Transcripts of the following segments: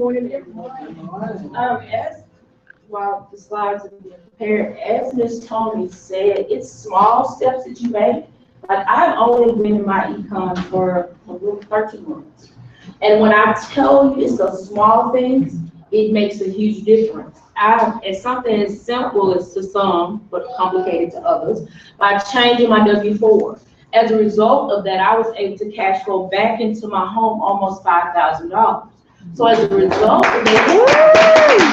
morning, everyone. As while the slides are being prepared, as Ms. Tony said, it's small steps that you make. Like I've only been in my econ for 13 months. And when I tell you it's the small things, it makes a huge difference. It's something as simple as to some, but complicated to others, by changing my W-4. As a result of that, I was able to cash flow back into my home almost $5,000. So as a result of that,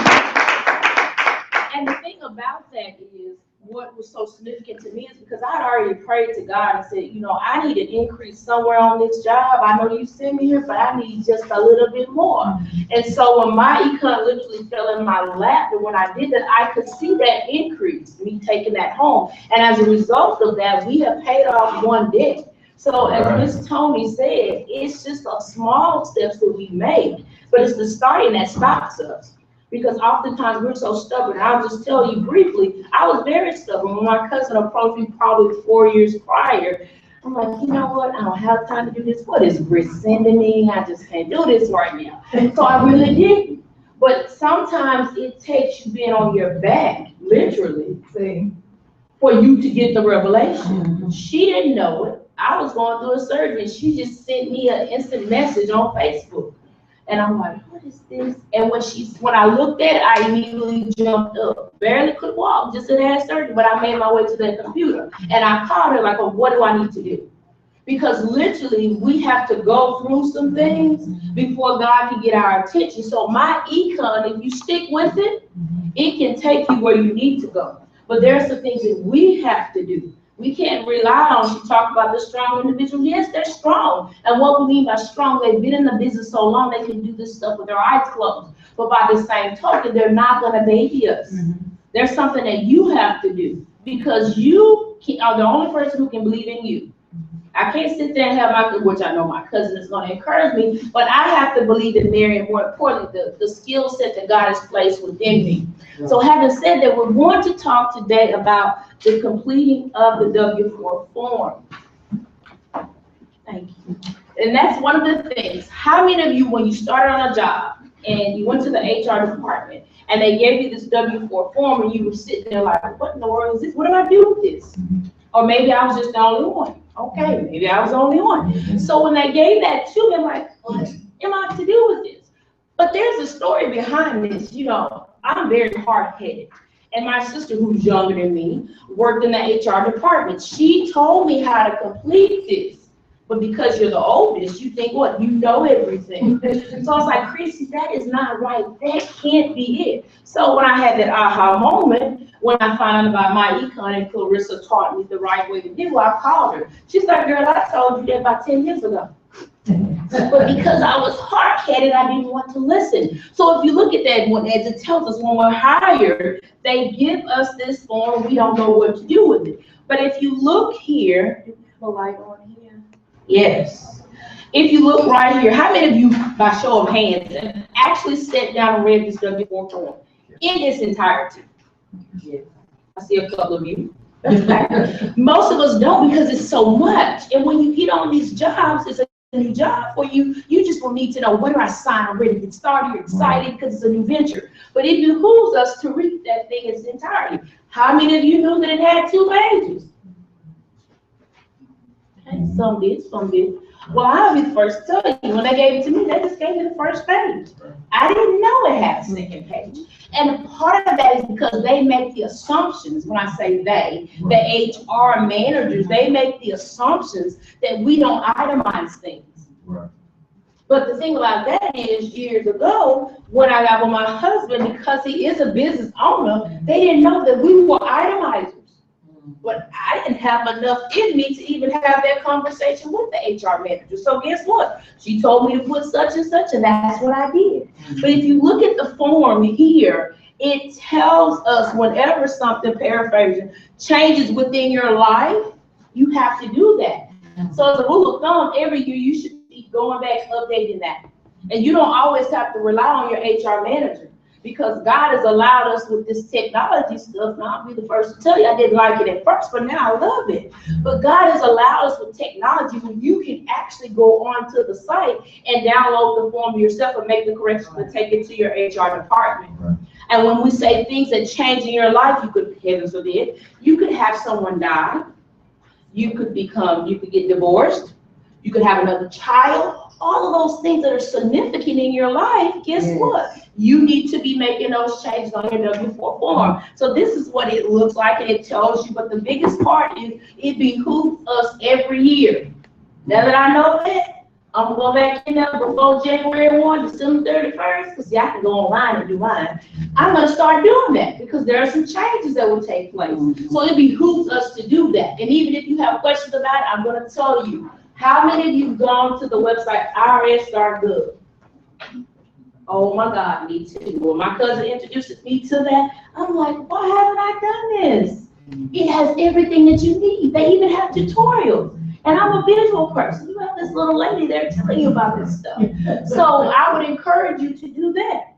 and the thing about that is, what was so significant to me is because I had already prayed to God and said, you know, I need an increase somewhere on this job. I know you sent me here, but I need just a little bit more. And so when my econ literally fell in my lap, and when I did that, I could see that increase, me taking that home. And as a result of that, we have paid off one debt. So as Ms. Tony said, it's just a small steps that we make, but it's the starting that stops us. Because oftentimes we're so stubborn. I'll just tell you briefly, I was very stubborn. When my cousin approached me probably 4 years prior, I'm like, you know what? I don't have time to do this. What is Grit sending me? I just can't do this right now. So I really didn't. But sometimes it takes you being on your back, literally, for you to get the revelation. She didn't know it. I was going through a surgery, and she just sent me an instant message on Facebook. And I'm like, what is this? And when I looked at it, I immediately jumped up. Barely could walk, just had surgery, but I made my way to that computer. And I called her like, oh, what do I need to do? Because literally, we have to go through some things before God can get our attention. So my econ, if you stick with it, it can take you where you need to go. But there are some things that we have to do. We can't rely on, she talked about the strong individual. Yes, they're strong. And what we mean by strong, they've been in the business so long, they can do this stuff with their eyes closed. But by the same token, they're not going to baby us. There's something that you have to do because you are the only person who can believe in you. I can't sit there and have which I know my cousin is going to encourage me, but I have to believe in Mary, and more importantly, the skill set that God has placed within me. So having said that, we're going to talk today about the completing of the W-4 form. Thank you. And that's one of the things. How many of you, when you started on a job and you went to the HR department and they gave you this W-4 form and you were sitting there like, what in the world is this? What do I do with this? Or maybe I was just the only one. Okay, maybe I was the only one. So when they gave that to me, I'm like, what am I to do with this? But there's a story behind this. You know, I'm very hard-headed. And my sister, who's younger than me, worked in the HR department. She told me how to complete this. But because you're the oldest, you think, what? You know everything. So I was like, Chrissy, that is not right. That can't be it. So when I had that aha moment, when I found out about my econ and Clarissa taught me the right way to do, I called her. She's like, girl, I told you that about 10 years ago. But because I was hard-headed, I didn't want to listen. So if you look at that, as it tells us, when we're hired, they give us this form, we don't know what to do with it. But if you look here, do we have a light on here? Yes. If you look right here, how many of you, by show of hands, actually sat down and read this W-4 form in its entirety? Yes. I see a couple of you. Most of us don't because it's so much. And when you get on these jobs, it's a new job for you. You just will need to know, where do I sign? I'm ready to get started. You're excited because it's a new venture. But it behooves us to read that thing in its entirety. How many of you knew that it had 2 pages? Okay, some did, some did. Well, I'll be the first to tell you, when they gave it to me, they just gave me the first page. I didn't know it had a second page. And part of that is because they make the assumptions. When I say they, the HR managers, they make the assumptions that we don't itemize things. Right. But the thing about that is, years ago, when I got with my husband, because he is a business owner, they didn't know that we were itemizers. But I didn't have enough in me to even have that conversation with the HR manager. So guess what? She told me to put such and such, and that's what I did. But if you look at the form here, it tells us whenever something, paraphrasing, changes within your life, you have to do that. So as a rule of thumb, every year you should be going back, updating that. And you don't always have to rely on your HR manager. Because God has allowed us with this technology stuff, and I'll be the first to tell you, I didn't like it at first, but now I love it. But God has allowed us with technology where you can actually actually go onto the site and download the form yourself and make the corrections and take it to your HR department. Right. And when we say things that change in your life, you could, heavens forbid, you could have someone die, you could get divorced, you could have another child, all of those things that are significant in your life, guess what? You need to be making those changes on your W-4 form. So this is what it looks like, and it tells you, but the biggest part is it behooves us every year. Now that I know that, I'm gonna go back in there before January 1, December 31st, because see, I can go online and do mine. I'm gonna start doing that because there are some changes that will take place. So it behooves us to do that. And even if you have questions about it, I'm gonna tell you. How many of you have gone to the website irs.gov? Oh my God, me too. When my cousin introduced me to that, I'm like, why haven't I done this? It has everything that you need. They even have tutorials. And I'm a visual person. You have this little lady there telling you about this stuff. So I would encourage you to do that.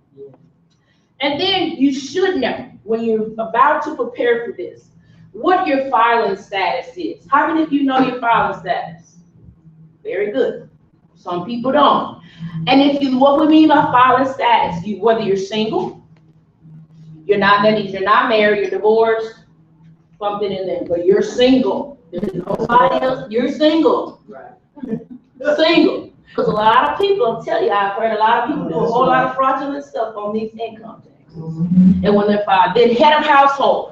And then you should know, when you're about to prepare for this, what your filing status is. How many of you know your filing status? Very good. Some people don't. And if you, what we mean by filing status, whether you're single, you're not married, you're divorced, something in there, but you're single. There's nobody else, you're single. Right. Single. Because a lot of people, I'll tell you, I've heard a lot of people do a whole lot of fraudulent stuff on these income taxes. And when they're filed, then head of household.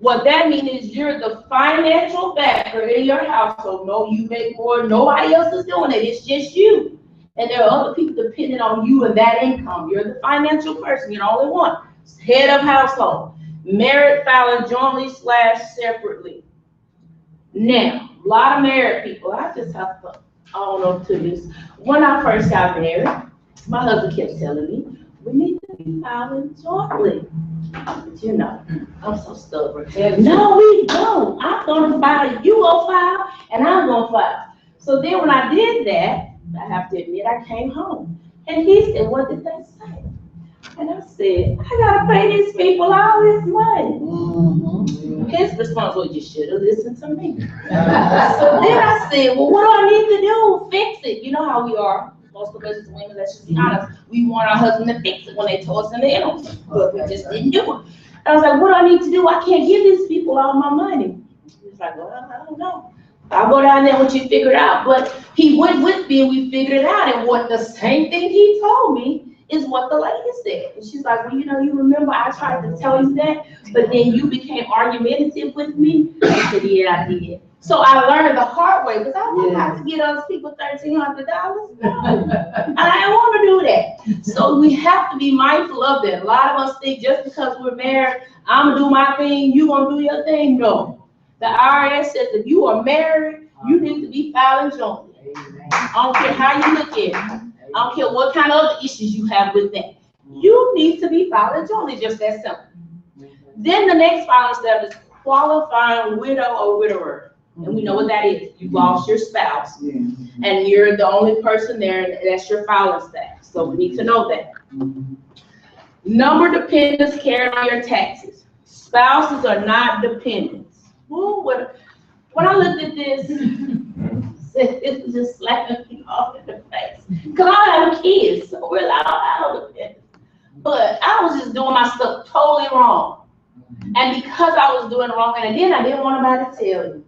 What that means is you're the financial backer in your household. No, you make more, nobody else is doing it, it's just you. And there are other people depending on you and that income. You're the financial person, you're the only one. Head of household. Married, filing jointly / separately. Now, a lot of married people, I just have to own up to this. When I first got married, my husband kept telling me, we need to be filing jointly. But you know, I'm so stubborn. No, we don't. I'm gonna file, you gonna file, and I'm gonna file. So then when I did that, I have to admit, I came home. And he said, what did they say? And I said, I gotta pay these people all this money. Mm-hmm. His response was, you should have listened to me. So then I said, well, what do I need to do? Fix it. You know how we are. Most of us as women, let's just be honest. We want our husband to fix it when they told us in the interim, but we just didn't do it. And I was like, what do I need to do? I can't give these people all my money. He was like, well, I don't know. I'll go down there once you figure it out. But he went with me and we figured it out. And what the same thing he told me is what the lady said. And she's like, well, you know, you remember I tried to tell you that, but then you became argumentative with me. I said, yeah, I did. So I learned the hard way because I wasn't about to get those people $1,300. No. And I didn't want to do that. So we have to be mindful of that. A lot of us think just because we're married, I'm gonna do my thing, you gonna do your thing. No. The IRS says if you are married, you need to be filing jointly. I don't care how you look at it. I don't care what kind of other issues you have with that. You need to be filing jointly, just that simple. Then the next filing step is qualifying widow or widower. And we know what that is. You lost your spouse, and you're the only person there, and that's your filing status. So we need to know that. Number dependents carried on your taxes. Spouses are not dependents. Ooh, when I looked at this, it was just slapping me off in the face. Because I don't have kids, so really I don't have dependents. But I was just doing my stuff totally wrong. And because I was doing it wrong, and again, I didn't want nobody to tell you.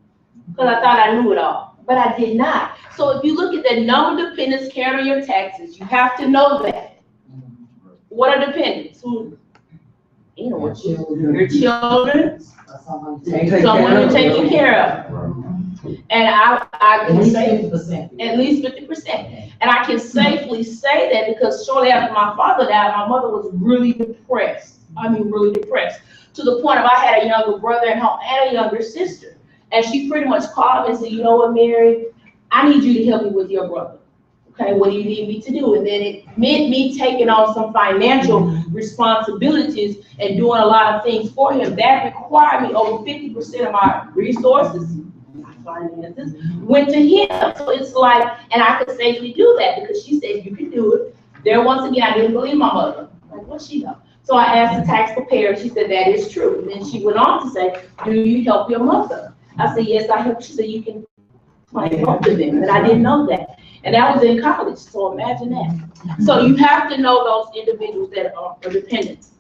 Because I thought I knew it all, but I did not. So if you look at the number of dependents carried on your taxes, you have to know that. What are dependents? Who? You know, your children, someone you're taking care of. And I can say at least 50%. And I can safely say that because shortly after my father died, my mother was really depressed. I mean, really depressed. To the point of I had a younger brother at home and a younger sister. And she pretty much called me and said, you know what, Mary, I need you to help me with your brother. Okay, what do you need me to do? And then it meant me taking on some financial responsibilities and doing a lot of things for him. That required me over 50% of my resources, my finances, went to him. So it's like, and I could safely do that because she said you can do it. There, once again, I didn't believe my mother. Like, what's she know? So I asked the tax preparer, she said that is true. And then she went on to say, do you help your mother? I said, yes, I help. She said, you can claim both of them, and I didn't know that. And that was in college, so imagine that. So you have to know those individuals that are dependents.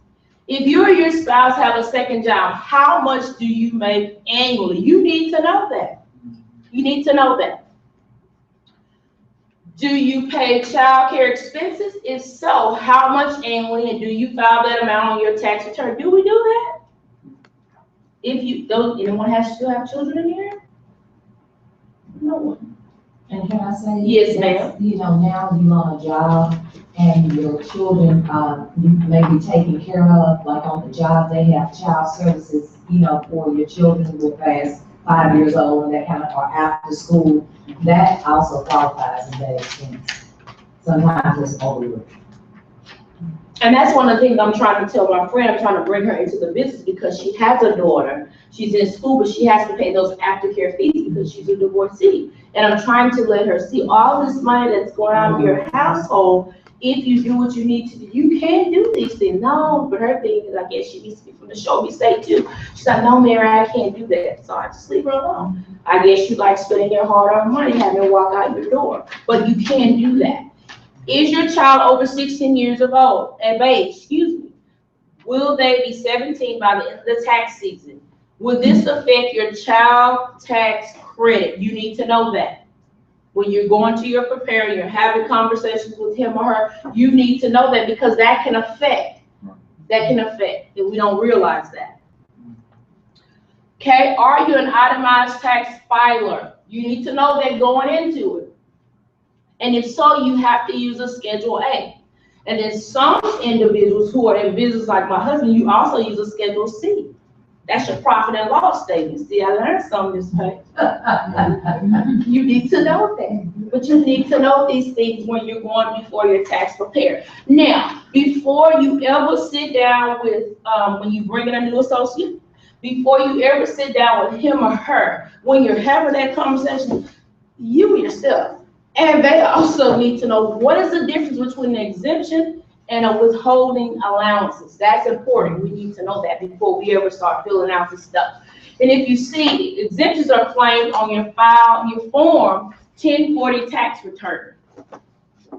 If you or your spouse have a second job, how much do you make annually? You need to know that. You need to know that. Do you pay child care expenses? If so, how much annually, and do you file that amount on your tax return? Do we do that? If you don't, anyone still have children in here? No one. And can I say? Yes, ma'am. You know, now you're on a job and your children, you may be taken care of, like on the job, they have child services, you know, for your children who are past 5 years old and that kind of, or after school. That also qualifies in that expense. Sometimes it's overlooked. And that's one of the things I'm trying to tell my friend. I'm trying to bring her into the business because she has a daughter. She's in school, but she has to pay those aftercare fees because she's a divorcee. And I'm trying to let her see all this money that's going on in your household. If you do what you need to do, you can do these things. No, but her thing is, I guess she needs to be from the show me say too. She's like, no, Mary, I can't do that. So I just leave her alone. I guess you like spending your hard-earned money, having to walk out your door, but you can do that. Is your child over 16 years of age, excuse me, will they be 17 by the end of the tax season? Will this affect your child tax credit? You need to know that. When you're going to your preparer, you're having conversations with him or her, you need to know that because that can affect, and we don't realize that. Okay, are you an itemized tax filer? You need to know that going into it. And if so, you have to use a Schedule A. And then some individuals who are in business like my husband, you also use a Schedule C. That's your profit and loss statement. See, I learned some this page. You need to know that. But you need to know these things when you're going before your tax preparer. Now, before you ever sit down with, when you bring in a new associate, before you ever sit down with him or her, when you're having that conversation, you yourself, and they also need to know what is the difference between an exemption and a withholding allowances. That's important. We need to know that before we ever start filling out this stuff. And if you see, exemptions are claimed on your form 1040 tax return.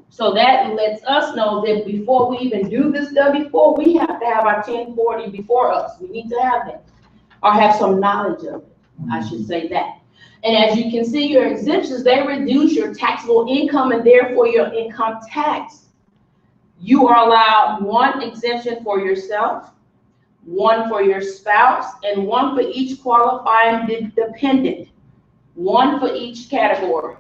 So that lets us know that before we even do this W-4, we have to have our 1040 before us. We need to have that, or have some knowledge of it. I should say that. And as you can see, your exemptions, they reduce your taxable income and therefore your income tax. You are allowed one exemption for yourself, one for your spouse, and one for each qualifying dependent, one for each category.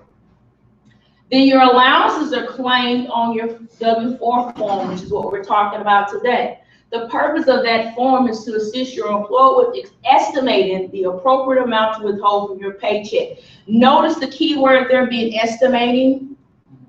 Then your allowances are claimed on your W-4 form, which is what we're talking about today. The purpose of that form is to assist your employer with estimating the appropriate amount to withhold from your paycheck. Notice the key word there being estimating.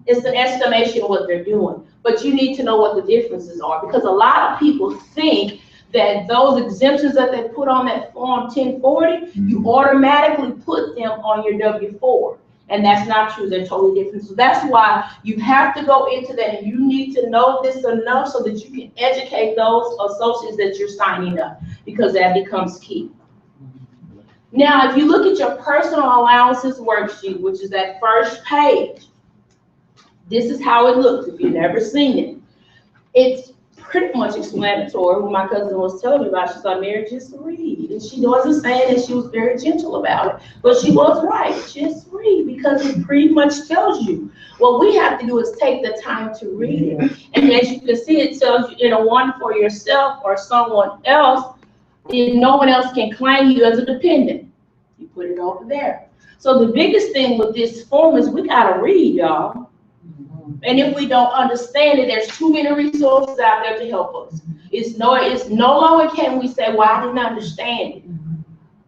It's an estimation of what they're doing, but you need to know what the differences are because a lot of people think that those exemptions that they put on that form 1040, you automatically put them on your W-4. And that's not true. They're totally different. So that's why you have to go into that, and you need to know this enough so that you can educate those associates that you're signing up, because that becomes key. Now, if you look at your personal allowances worksheet, which is that first page, this is how it looks if you've never seen it. It's pretty much explanatory. What my cousin was telling me about, she's like, Mary, just read. And she wasn't saying that she was very gentle about it, but she was right. Just read, because it pretty much tells you. What we have to do is take the time to read it. And as you can see, it tells you in a one for yourself or someone else, if no one else can claim you as a dependent. You put it over there. So the biggest thing with this form is we gotta read, y'all. And if we don't understand it, there's too many resources out there to help us. It's no longer can we say, well, I didn't understand it.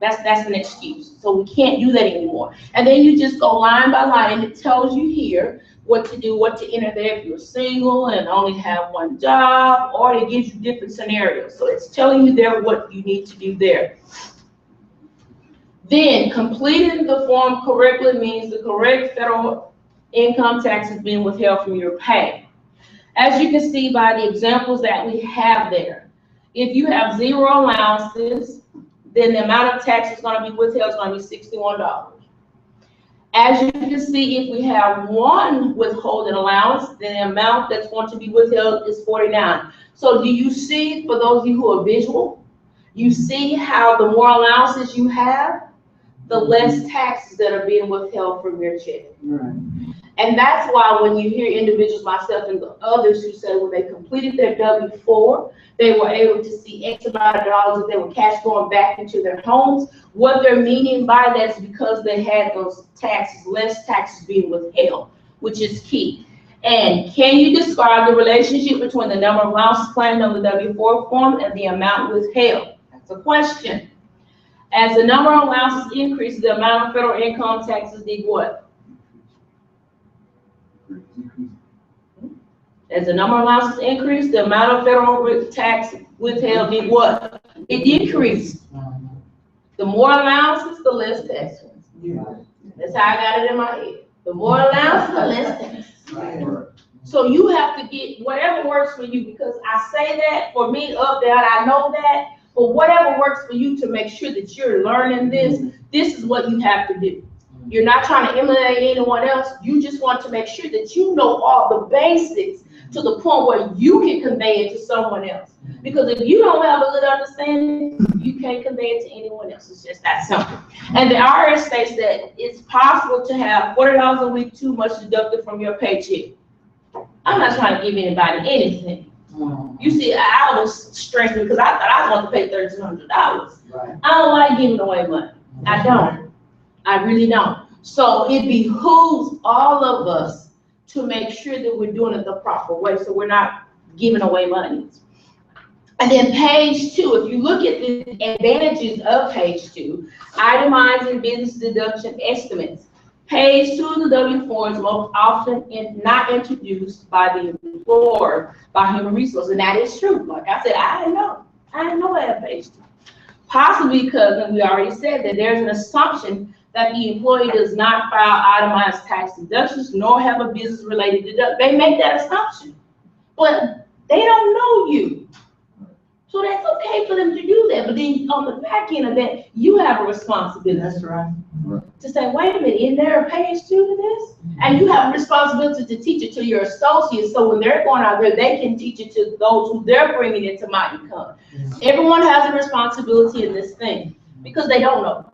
That's an excuse. So we can't do that anymore. And then you just go line by line, and it tells you here what to do, what to enter there if you're single and only have one job, or it gives you different scenarios. So it's telling you there what you need to do there. Then completing the form correctly means the correct federal income tax is being withheld from your pay. As you can see by the examples that we have there, if you have zero allowances, then the amount of tax is going to be withheld is going to be $61. As you can see, if we have one withholding allowance, then the amount that's going to be withheld is 49. So do you see, for those of you who are visual, you see how the more allowances you have, the less taxes that are being withheld from your check. Right. And that's why when you hear individuals, myself and the others, who say when they completed their W-4, they were able to see X amount of dollars that they were cash going back into their homes. What they're meaning by that is because they had those taxes, less taxes being withheld, which is key. And can you describe the relationship between the number of allowances claimed on the W-4 form and the amount withheld? That's a question. As the number of allowances increases, the amount of federal income taxes did what? As the number of allowances increased, the amount of federal tax withheld did what? It decreased. The more allowances, the less taxes. That's how I got it in my head. The more allowances, the less taxes. So you have to get whatever works for you, because I say that for me up there, I know that, but whatever works for you to make sure that you're learning this, this is what you have to do. You're not trying to emulate anyone else. You just want to make sure that you know all the basics to the point where you can convey it to someone else. Because if you don't have a good understanding, you can't convey it to anyone else. It's just that simple. And the IRS states that it's possible to have $40 a week too much deducted from your paycheck. I'm not trying to give anybody anything. You see, I was stressing because I thought I was going to pay $1,300. Right. I don't like giving away money. I don't. I really don't. So it behooves all of us to make sure that we're doing it the proper way, so we're not giving away money. And then page 2, if you look at the advantages of page 2, itemizing business deduction estimates. Page 2 of the W-4 is most often not introduced by the employer, by human resources, and that is true. Like I said, I didn't know that page 2. Possibly because, and we already said that there's an assumption that the employee does not file itemized tax deductions nor have a business-related deduction. They make that assumption, but they don't know you. So that's okay for them to do that, but then on the back end of that, you have a responsibility. That's right. To say, wait a minute, isn't there a page 2 to this? And you have a responsibility to teach it to your associates, so when they're going out there, they can teach it to those who they're bringing into my income. Everyone has a responsibility in this thing, because they don't know.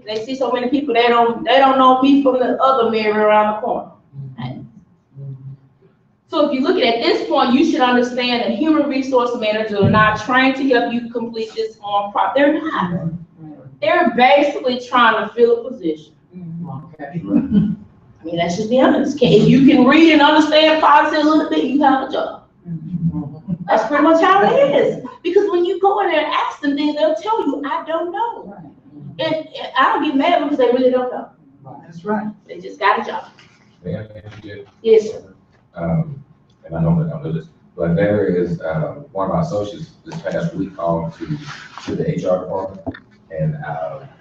They see so many people, they don't know me from the other Mary around the corner. So if you look at this point, you should understand that human resource managers are not trained to help you complete this on prop. They're not. They're basically trying to fill a position. Okay. I mean, let's just be honest. If you can read and understand policy a little bit, you have a job. That's pretty much how it is. Because when you go in there and ask them, then they'll tell you, I don't know. And I don't get mad because they really don't know. That's right. They just got a job. Yeah. Yes, sir. And I normally don't do this, but there is one of my associates this past week called to the HR department and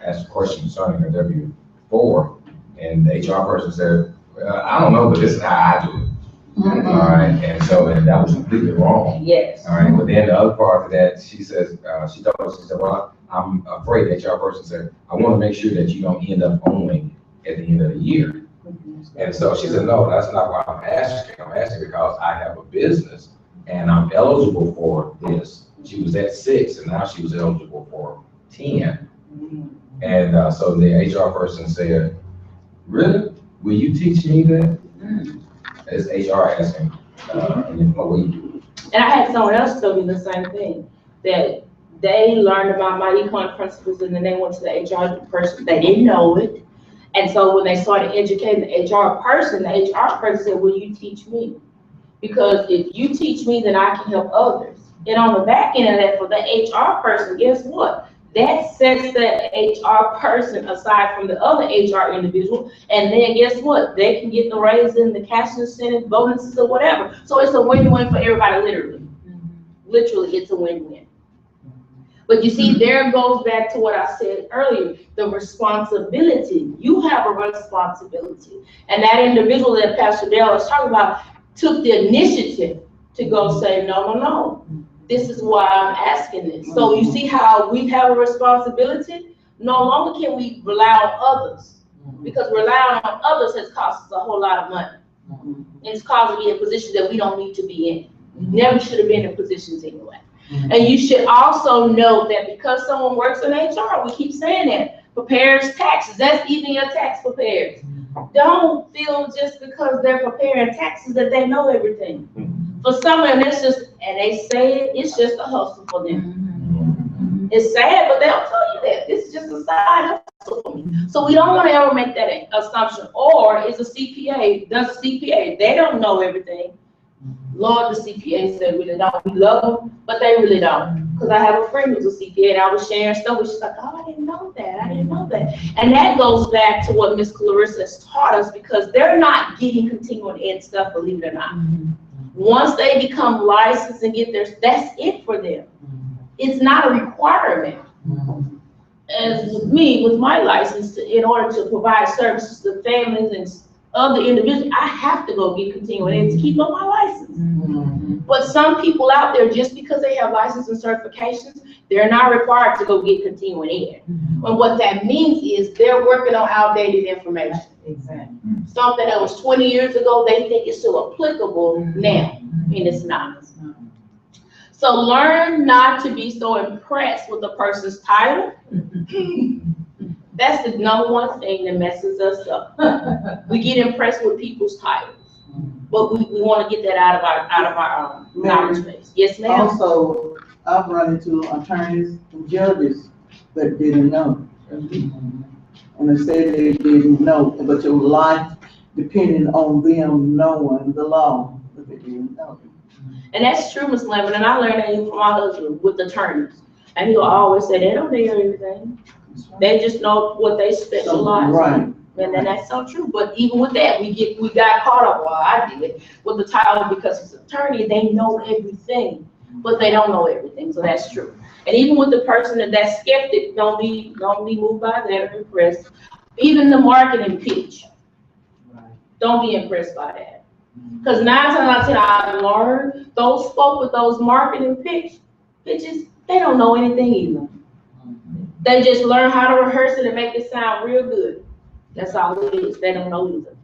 asked a question concerning her W-4, and the HR person said, I don't know, but this is how I do it. All right, and that was completely wrong. Yes. All right, but then the other part of that, she says, she told us, she said, well, I'm afraid, the HR person said, I want to make sure that you don't end up owing at the end of the year. And so she said, no, that's not why I'm asking. I'm asking because I have a business and I'm eligible for this. She was at 6 and now she was eligible for 10. And so the HR person said, really? Will you teach me that? As HR asking an employee. And I had someone else tell me the same thing, that they learned about my econ principles and then they went to the HR person. They didn't know it. And so when they started educating the HR person said, will you teach me? Because if you teach me, then I can help others. And on the back end of that, for the HR person, guess what? That sets the HR person aside from the other HR individual. And then guess what? They can get the raise in the cash incentive, bonuses or whatever. So it's a win-win for everybody, literally. Literally, it's a win-win. But you see, there goes back to what I said earlier, the responsibility. You have a responsibility. And that individual that Pastor Dale was talking about took the initiative to go say, no. This is why I'm asking this. So you see how we have a responsibility? No longer can we rely on others. because relying on others has cost us a whole lot of money. And it's causing me in positions that we don't need to be in. We never should have been in positions anyway. And you should also know that because someone works in HR, we keep saying that, prepares taxes, that's even your tax preparers. Don't feel just because they're preparing taxes that they know everything. For someone, it's just, and they say it, it's just a hustle for them. It's sad, but they'll tell you that. This is just a side hustle for me. So we don't want to ever make that assumption. Or is a CPA, does CPA, they don't know everything. Lord, the CPAs, they really don't. We love them, but they really don't. Because I have a friend who's a CPA, and I was sharing stuff, and she's like, oh, I didn't know that, I didn't know that. And that goes back to what Miss Clarissa has taught us, because they're not getting continuing ed stuff, believe it or not. Once they become licensed and get their, that's it for them. It's not a requirement. As with me, with my license, in order to provide services to families and other individuals, I have to go get continuing ed to keep up my license. But some people out there, just because they have license and certifications, they're not required to go get continuing ed. And what that means is they're working on outdated information. Exactly. Something that was 20 years ago, they think is still applicable now, and it's not. So learn not to be so impressed with a person's title. That's the number one thing that messes us up. We get impressed with people's titles, but we want to get that out of our knowledge base. Yes, ma'am. Also, I've run into attorneys and judges that didn't know. And they said they didn't know, but your life depending on them knowing the law, but they didn't know. And that's true, Ms. Lemon, and I learned that even from my husband with attorneys. And he'll always say, they don't know everything. They just know what they specialize in. Right. And then that's so true. But even with that, we got caught up, well, I did, with the title because he's an attorney, they know everything, but they don't know everything. So that's true. And even with the person that's skeptic, don't be moved by that or impressed. Even the marketing pitch, don't be impressed by that. Because 9 times out of 10, I've learned those folk with those marketing pitches, they don't know anything either. They just learn how to rehearse it and make it sound real good. That's all it is. They don't know either.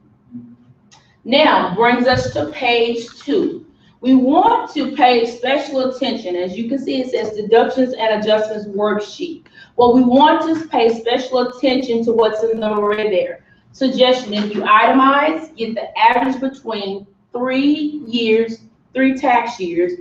Now, brings us to page 2. We want to pay special attention. As you can see, it says deductions and adjustments worksheet. Well, we want to pay special attention to what's in the red there. Suggestion, if you itemize, get the average between 3 tax years,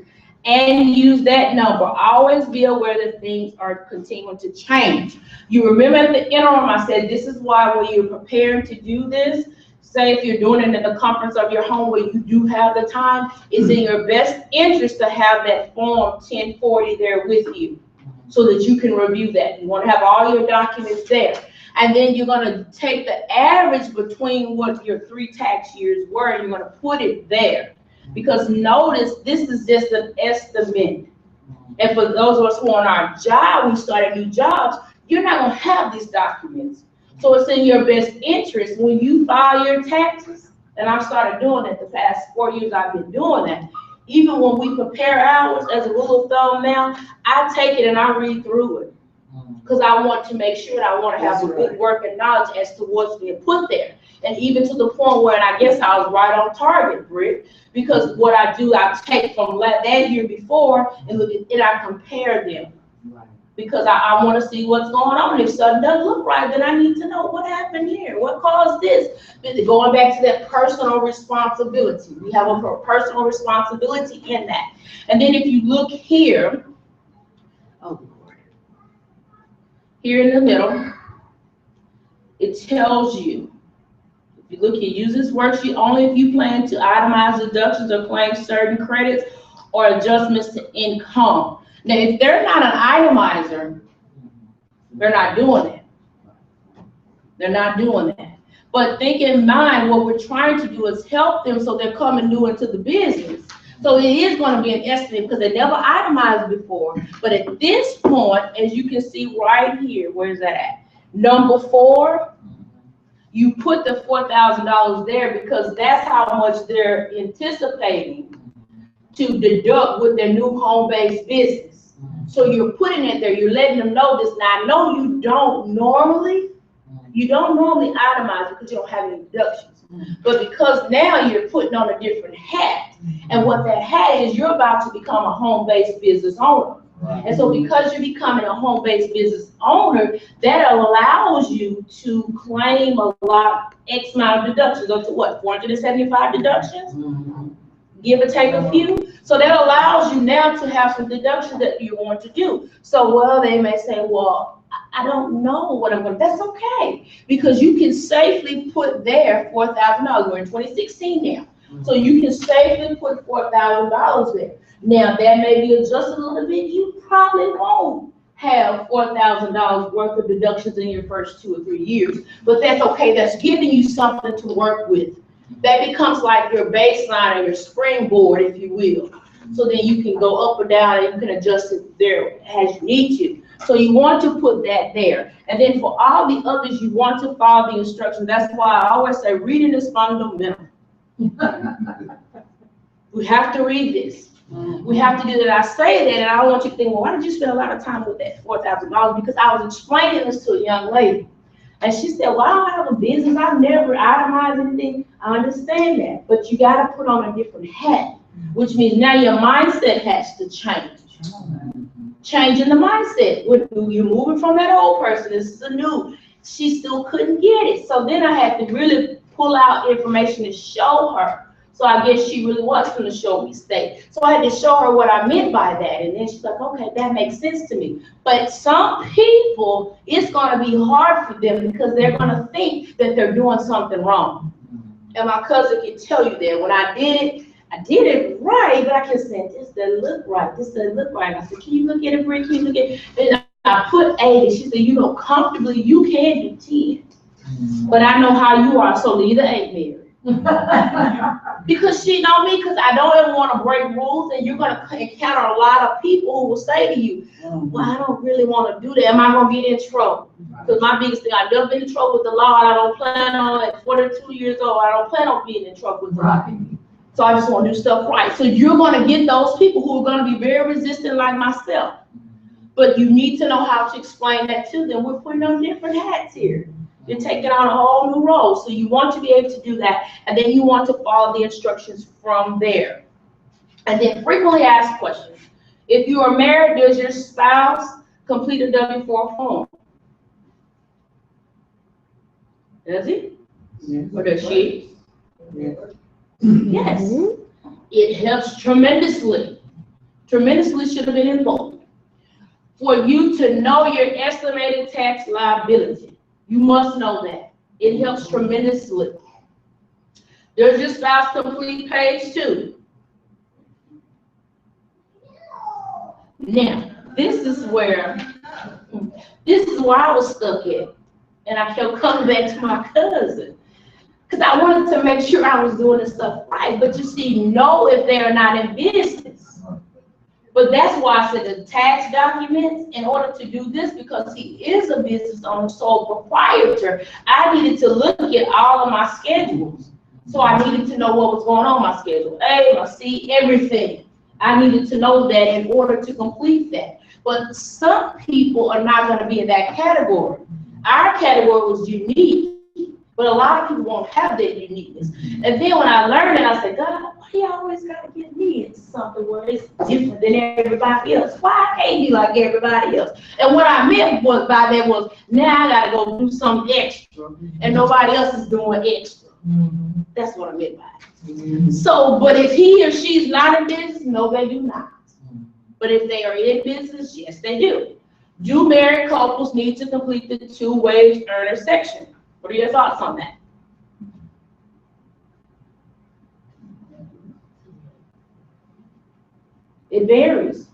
and use that number. Always be aware that things are continuing to change. You remember at the interim, I said, this is why when you're preparing to do this, say if you're doing it in the comforts of your home where you do have the time, it's in your best interest to have that form 1040 there with you so that you can review that. You want to have all your documents there. And then you're going to take the average between what your 3 tax years were, and you're going to put it there. Because notice, this is just an estimate. And for those of us who are on our job, we started new jobs, you're not going to have these documents. So it's in your best interest when you file your taxes, and I've started doing that the past 4 years I've been doing that. Even when we prepare ours, as a rule of thumb now, I take it and I read through it. Because I want to make sure that I want to have a good working knowledge as to what's being put there. And even to the point where, and I guess I was right on target, Britt, because what I do, I take from that year before and look at it, I compare them. Because I want to see what's going on. If something doesn't look right, then I need to know what happened here. What caused this? Going back to that personal responsibility. We have a personal responsibility in that. And then if you look here, here in the middle, it tells you, if you look here, use this worksheet only if you plan to itemize deductions or claim certain credits or adjustments to income. Now, if they're not an itemizer, they're not doing that. They're not doing that. But think in mind, what we're trying to do is help them so they're coming new into the business. So it is going to be an estimate because they never itemized before. But at this point, as you can see right here, where's that at? Number 4, you put the $4,000 there because that's how much they're anticipating to deduct with their new home-based business. So you're putting it there, you're letting them know this. Now, I know you don't normally, You don't normally itemize because you don't have any deductions. But because now you're putting on a different hat, and what that hat is, you're about to become a home-based business owner. And so because you're becoming a home-based business owner, that allows you to claim a lot, X amount of deductions, up to what, 475 deductions? Give or take a few. So that allows you now to have some deductions that you want to do. So, well, they may say, well, I don't know what I'm gonna, that's okay. Because you can safely put there $4,000. We're in 2016 now. So you can safely put $4,000 there. Now, that may be adjusted a little bit. You probably won't have $4,000 worth of deductions in your first 2 or 3 years, but that's okay. That's giving you something to work with. That becomes like your baseline or your springboard, if you will. So then you can go up or down and you can adjust it there as you need to. So you want to put that there. And then for all the others, you want to follow the instructions. That's why I always say reading is fundamental. We have to read this. We have to do that. I say that, and I don't want you to think, well, why did you spend a lot of time with that $4,000? Because I was explaining this to a young lady. And she said, well, I don't have a business. I've never itemized anything. I understand that. But you got to put on a different hat, which means now your mindset has to change. Changing the mindset. When you're moving from that old person, this is a new. She still couldn't get it. So then I had to really pull out information to show her. So I guess she really was going to show me state. So I had to show her what I meant by that. And then she's like, okay, that makes sense to me. But some people, it's going to be hard for them because they're going to think that they're doing something wrong. And my cousin can tell you that when I did it right, but I kept saying, this doesn't look right. This doesn't look right. I said, can you look at it, Brie? Can you look at it? And I put 8, and she said, you know, comfortably, you can do 10. But I know how you are, so leave the 8, Mary. Because she know me, because I don't ever want to break rules, and you're going to encounter a lot of people who will say to you, well, I don't really want to do that. Am I going to get in trouble? Because my biggest thing, I've never been in trouble with the law, and I don't plan on, at 42 years old, I don't plan on being in trouble with the law. So I just want to do stuff right. So you're going to get those people who are going to be very resistant like myself. But you need to know how to explain that to them. We're putting on different hats here. You're taking on a whole new role. So you want to be able to do that. And then you want to follow the instructions from there. And then frequently asked questions. If you are married, does your spouse complete a W-4 form? Does he? Yes. Or does she? Yes. Yes. It helps tremendously. Tremendously should have been in bold. For you to know your estimated tax liability. You must know that. It helps tremendously. Does your spouse complete page 2? Now, this is where I was stuck at. And I kept coming back to my cousin. Because I wanted to make sure I was doing this stuff right. But you see, know if they are not in business. But that's why I said the tax documents, in order to do this, because he is a business owner, sole proprietor, I needed to look at all of my schedules. So I needed to know what was going on my schedule A, my C, everything. I needed to know that in order to complete that. But some people are not going to be in that category. Our category was unique, but a lot of people won't have that uniqueness. And then when I learned it, I said, God, why do you always got to get me into something where it's different than everybody else? Why I can't be like everybody else? And what I meant by that was, now I got to go do something extra, and nobody else is doing extra. That's what I meant by it. So, but if he or she's not in business, no, they do not. But if they are in business, yes, they do. Do married couples need to complete the 2 wage earner section? What are your thoughts on that? It varies.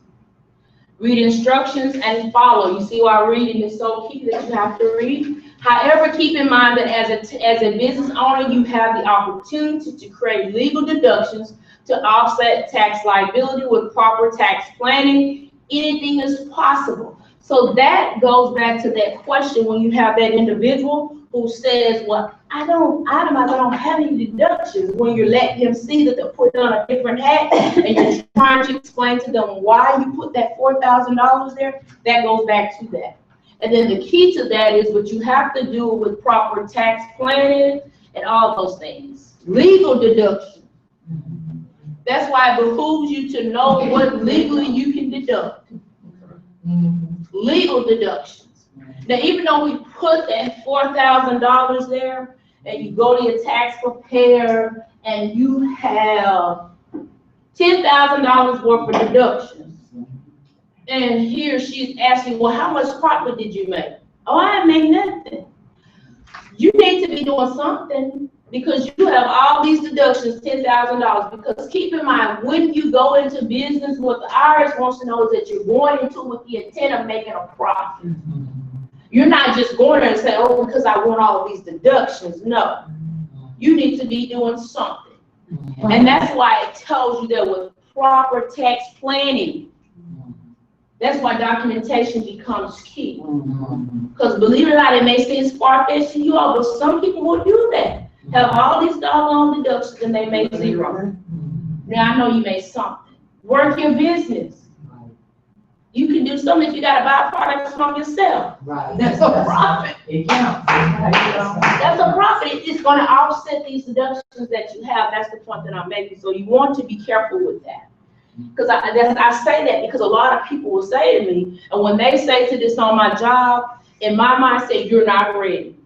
Read instructions and follow. You see why reading is so key, that you have to read. However, keep in mind that as a business owner, you have the opportunity to create legal deductions to offset tax liability with proper tax planning. Anything is possible. So that goes back to that question when you have that individual who says, well, I don't have any deductions. When you're letting them see that they're putting on a different hat and you're trying to explain to them why you put that $4,000 there, that goes back to that. And then the key to that is what you have to do with proper tax planning and all those things. Legal deduction. That's why it behooves you to know what legally you can deduct. Legal deductions. Now, even though we put that $4,000 there, and you go to your tax preparer, and you have $10,000 worth of deductions, and he or she's asking, well, how much profit did you make? Oh, I didn't make nothing. You need to be doing something, because you have all these deductions, $10,000. Because keep in mind, when you go into business, what the IRS wants to know is that you're going into it with the intent of making a profit. You're not just going there and saying, oh, because I want all of these deductions. No, you need to be doing something. And that's why it tells you that with proper tax planning, that's why documentation becomes key. Because believe it or not, it may seem far-fetched to you all, but some people will do that. Have all these doggone deductions and they make zero. Now I know you made something. Work your business. You can do something if you gotta buy products from yourself. Right. That's a profit. It counts. That's a profit. It's gonna offset these deductions that you have. That's the point that I'm making. So you want to be careful with that. Because I say that because a lot of people will say to me, and when they say to this on my job, in my mind say, you're not ready.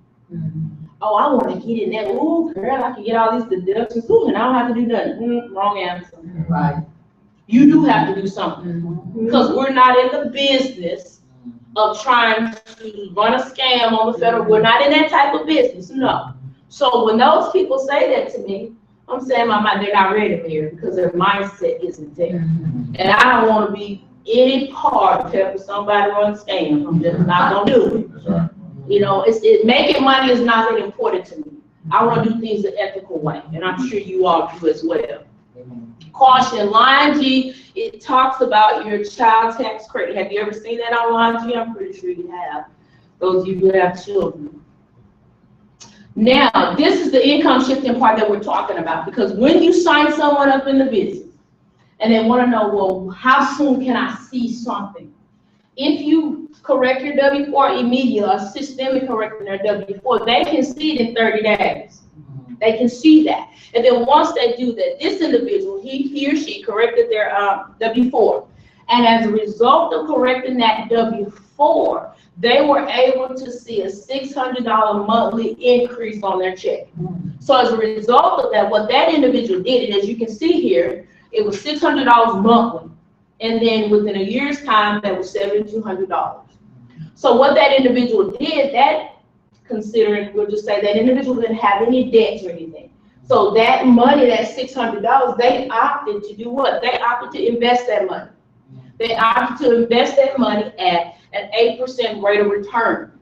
Oh, I want to get in there. Ooh, girl, I can get all these deductions. Ooh, and I don't have to do nothing. Wrong answer. Right. You do have to do something. Because we're not in the business of trying to run a scam on the federal. We're not in that type of business. No. So when those people say that to me, I'm saying in my mind, they're not ready for it because their mindset isn't there. And I don't want to be any part of helping somebody run a scam. I'm just not going to do it. That's right. You know, making money is not really important to me. I want to do things the ethical way, and I'm sure you all do as well. Caution, line G, it talks about your child tax credit. Have you ever seen that on line G? I'm pretty sure you have. Those of you who have children. Now, this is the income shifting part that we're talking about, because when you sign someone up in the business and they want to know, well, how soon can I see something? If you correct your W-4 immediately, assist them in correcting their W-4, they can see it in 30 days. They can see that. And then once they do that, this individual, he or she corrected their W-4. And as a result of correcting that W-4, they were able to see a $600 monthly increase on their check. So as a result of that, what that individual did, and as you can see here, it was $600 monthly. And then within a year's time, that was $7,200. So what that individual did, that considering, we'll just say that individual didn't have any debts or anything. So that money, that $600, they opted to do what? They opted to invest that money. They opted to invest that money at an 8% rate of return.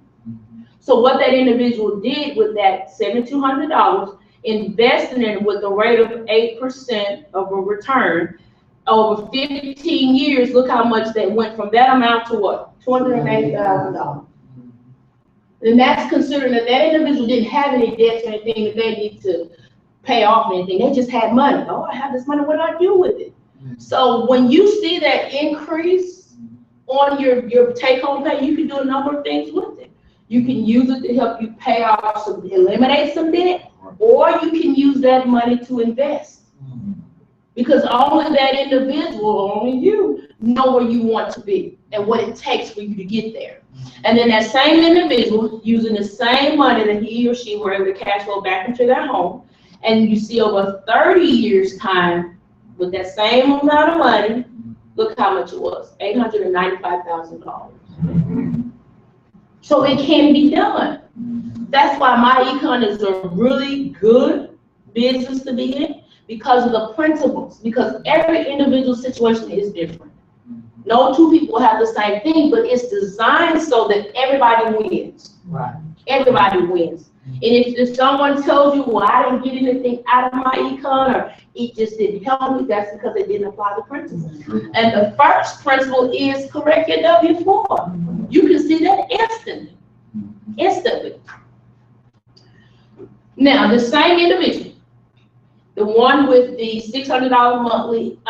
So what that individual did with that $7,200, investing it with a rate of 8% of a return, over 15 years, look how much they went from that amount to what? $280,000. And that's considering that that individual didn't have any debts or anything that they need to pay off or anything. They just had money. Oh, I have this money. What do I do with it? So when you see that increase on your take-home pay, you can do a number of things with it. You can use it to help you pay off eliminate some debt, or you can use that money to invest. Because only that individual, only you, know where you want to be and what it takes for you to get there. And then that same individual, using the same money that he or she were able to cash flow back into their home, and you see over 30 years' time, with that same amount of money, look how much it was, $895,000. So it can be done. That's why my econ is a really good business to be in, because of the principles, because every individual situation is different. No two people have the same thing, but it's designed so that everybody wins. Right. Everybody wins. And if someone tells you, well, I didn't get anything out of my econ, or it just didn't help me, that's because they didn't apply the principles. And the first principle is correct your W-4. You can see that instantly. Now, the same individual, the one with the $600 monthly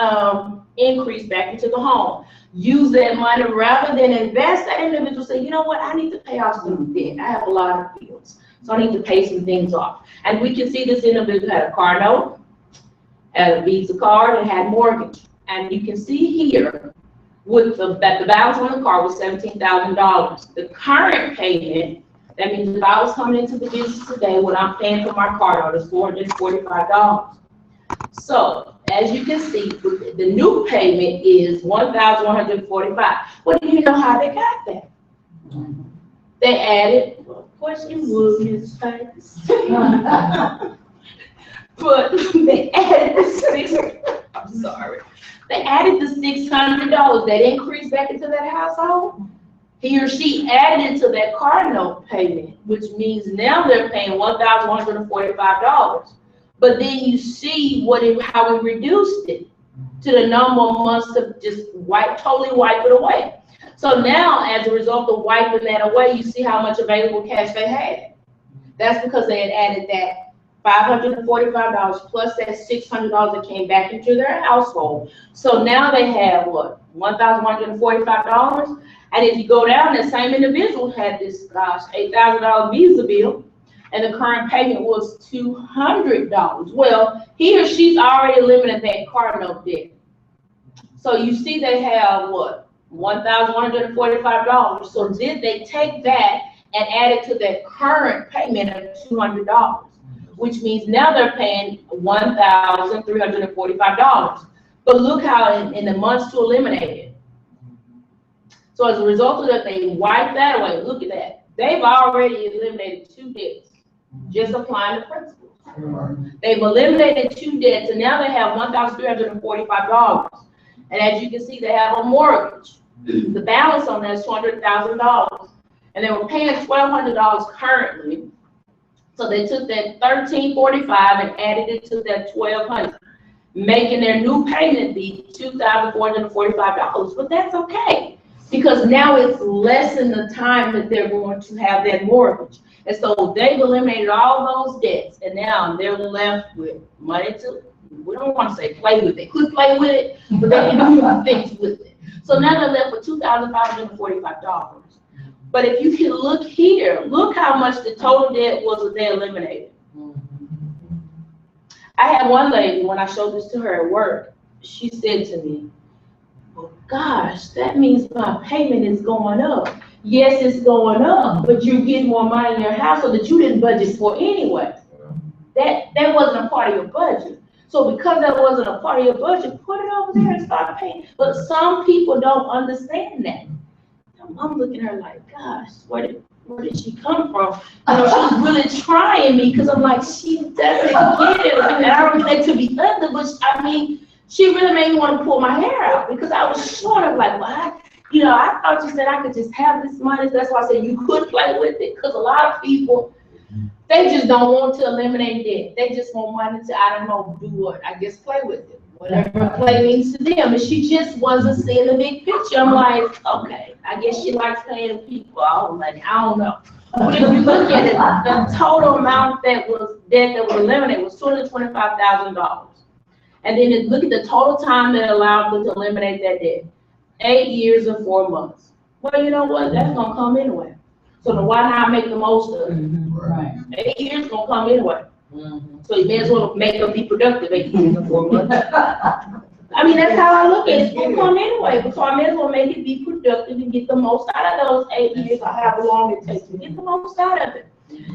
increase back into the home. Use that money rather than invest. That individual say, you know what, I need to pay off some debt. I have a lot of bills, so I need to pay some things off. And we can see this individual had a car note, had a Visa card, and had mortgage. And you can see here with that the balance on the car was $17,000. The current payment, that means if I was coming into the business today, what I'm paying for my car note is $445. So, as you can see, the new payment is $1,145. Well, do you know how they got that? They added, well, of course you would, Ms. Banks. But they added They added the $600 that increased back into that household. He or she added into that car note payment, which means now they're paying $1,145. But then you see how we reduced it to the number of months to just totally wipe it away. So now, as a result of wiping that away, you see how much available cash they had. That's because they had added that $545 plus that $600 that came back into their household. So now they have what? $1,145. And if you go down, the same individual had this $8,000 Visa bill, and the current payment was $200. Well, he or she's already eliminated that car note debt. So you see they have what? $1,145. So did they take that and add it to that current payment of $200? Which means now they're paying $1,345. But look how in the months to eliminate it. So as a result of that, they wipe that away. Look at that. They've already eliminated 2 debts, just applying the principles. They've eliminated 2 debts, and now they have $1,345. And as you can see, they have a mortgage. The balance on that is $200,000. And they were paying $1,200 currently. So they took that $1,345 and added it to that $1,200, making their new payment be $2,445. But that's okay, because now it's less than the time that they're going to have that mortgage. And so they've eliminated all those debts, and now they're left with money to, we don't want to say play with it. They could play with it, but they can do things with it. So now they're left with $2,545. But if you can look here, look how much the total debt was that they eliminated. I had one lady, when I showed this to her at work, she said to me, well, gosh, that means my payment is going up. Yes, it's going up, but you're getting more money in your household that you didn't budget for anyway. That wasn't a part of your budget. So because that wasn't a part of your budget, put it over there and start paying. But some people don't understand that. I'm looking at her like, gosh, where did she come from? You know, she's really trying me, because I'm like, she doesn't get it. And I don't like to be under, but I mean, she really made me want to pull my hair out, because I was short of like, well, I thought you said I could just have this money. That's why I said you could play with it, because a lot of people, they just don't want to eliminate debt. They just want money to, I don't know, do what? I guess play with it. Whatever play means to them. And she just wasn't seeing the big picture. I'm like, okay, I guess she likes paying people all the money. I don't know. But if you look at it, the total amount that was eliminated was $225,000. And then look at the total time that allowed them to eliminate that debt. 8 years and 4 months. Well, you know what? That's gonna come anyway. So then why not make the most of it? Right. 8 years gonna come anyway. So you may as well make them be productive 8 years and 4 months. I mean, that's how I look at it. It's gonna come anyway, so I may as well make it be productive and get the most out of those 8 years, or however long it takes to get the most out of it.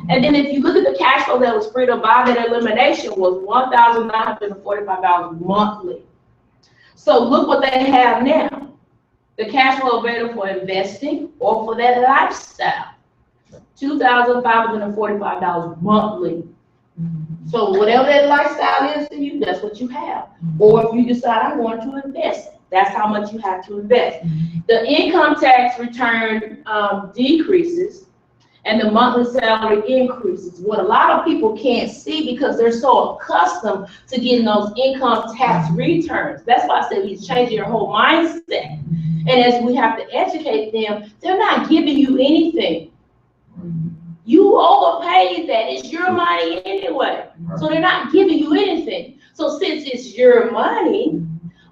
And then if you look at the cash flow that was freed up by that elimination was $1,945 monthly. So look what they have now. The cash flow available for investing or for that lifestyle, $2,545 monthly. So whatever that lifestyle is for you, that's what you have. Or if you decide I'm going to invest, that's how much you have to invest. The income tax return decreases, and the monthly salary increases. What a lot of people can't see, because they're so accustomed to getting those income tax returns. That's why I said he's changing your whole mindset. And as we have to educate them, they're not giving you anything. You overpaid that. It's your money anyway. So they're not giving you anything. So since it's your money,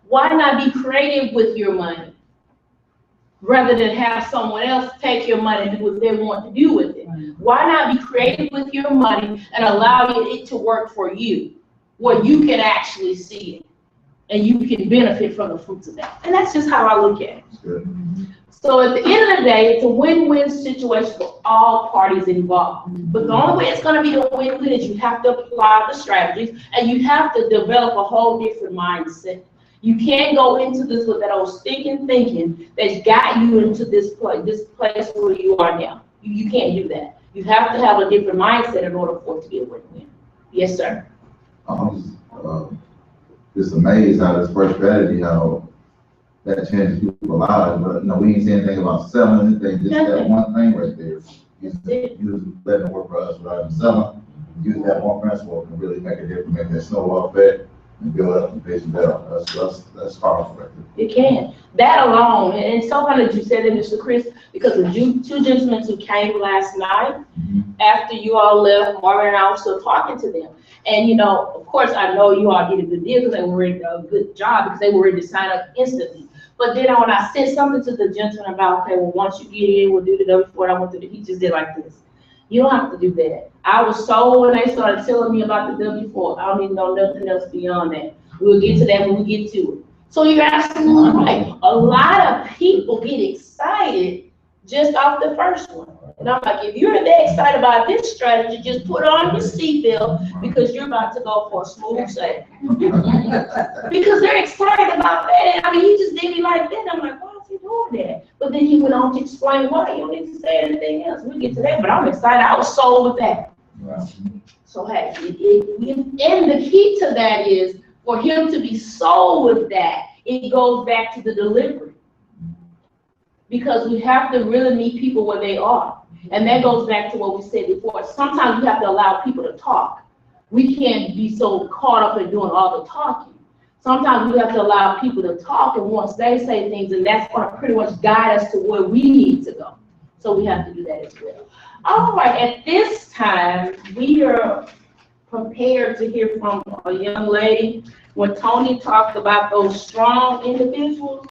Why not be creative with your money? Rather than have someone else take your money and do what they want to do with it. Why not be creative with your money and allow it to work for you, where you can actually see it and you can benefit from the fruits of that? And that's just how I look at it. So at the end of the day, it's a win-win situation for all parties involved. But the only way it's going to be a win-win is you have to apply the strategies and you have to develop a whole different mindset. You can't go into this with that old stinking thinking that's got you into this place where you are now. You can't do that. You have to have a different mindset in order for it to be a win-win. Yes, sir. I'm just amazed how this first strategy, how that changes people's lives. But no, we ain't saying anything about selling anything, just that one thing right there. You letting it work for us without even selling. Use that one principle can really make a difference, make that snowball effect and build up the vision better. That's powerful right there. It can. That alone, and so funny that you said that, Mr. Chris, because the two gentlemen who came last night, after you all left, Marvin and I were still talking to them. And, you know, of course, I know you all did a good deal because they were ready, a good job because they were ready to sign up instantly. But then when I said something to the gentleman about, okay, well, once you get in, we'll do the W-4, I went through he just did like this. You don't have to do that. I was so, when they started telling me about the W-4, I don't even know nothing else beyond that. We'll get to that when we get to it. So you're absolutely right. A lot of people get excited just off the first one. And I'm like, if you're that excited about this strategy, just put on your seatbelt because you're about to go for a smooth sail. Because they're excited about that. I mean, he just did me like that. I'm like, why is he doing that? But then he went on to explain why. You don't need to say anything else. We'll get to that, but I'm excited. I was sold with that. Wow. So, hey, and the key to that is for him to be sold with that, it goes back to the delivery. Because we have to really meet people where they are. And that goes back to what we said before. Sometimes we have to allow people to talk. We can't be so caught up in doing all the talking. Sometimes we have to allow people to talk, and once they say things, and that's going to pretty much guide us to where we need to go. So we have to do that as well. All right, at this time, we are prepared to hear from a young lady. When Tony talked about those strong individuals,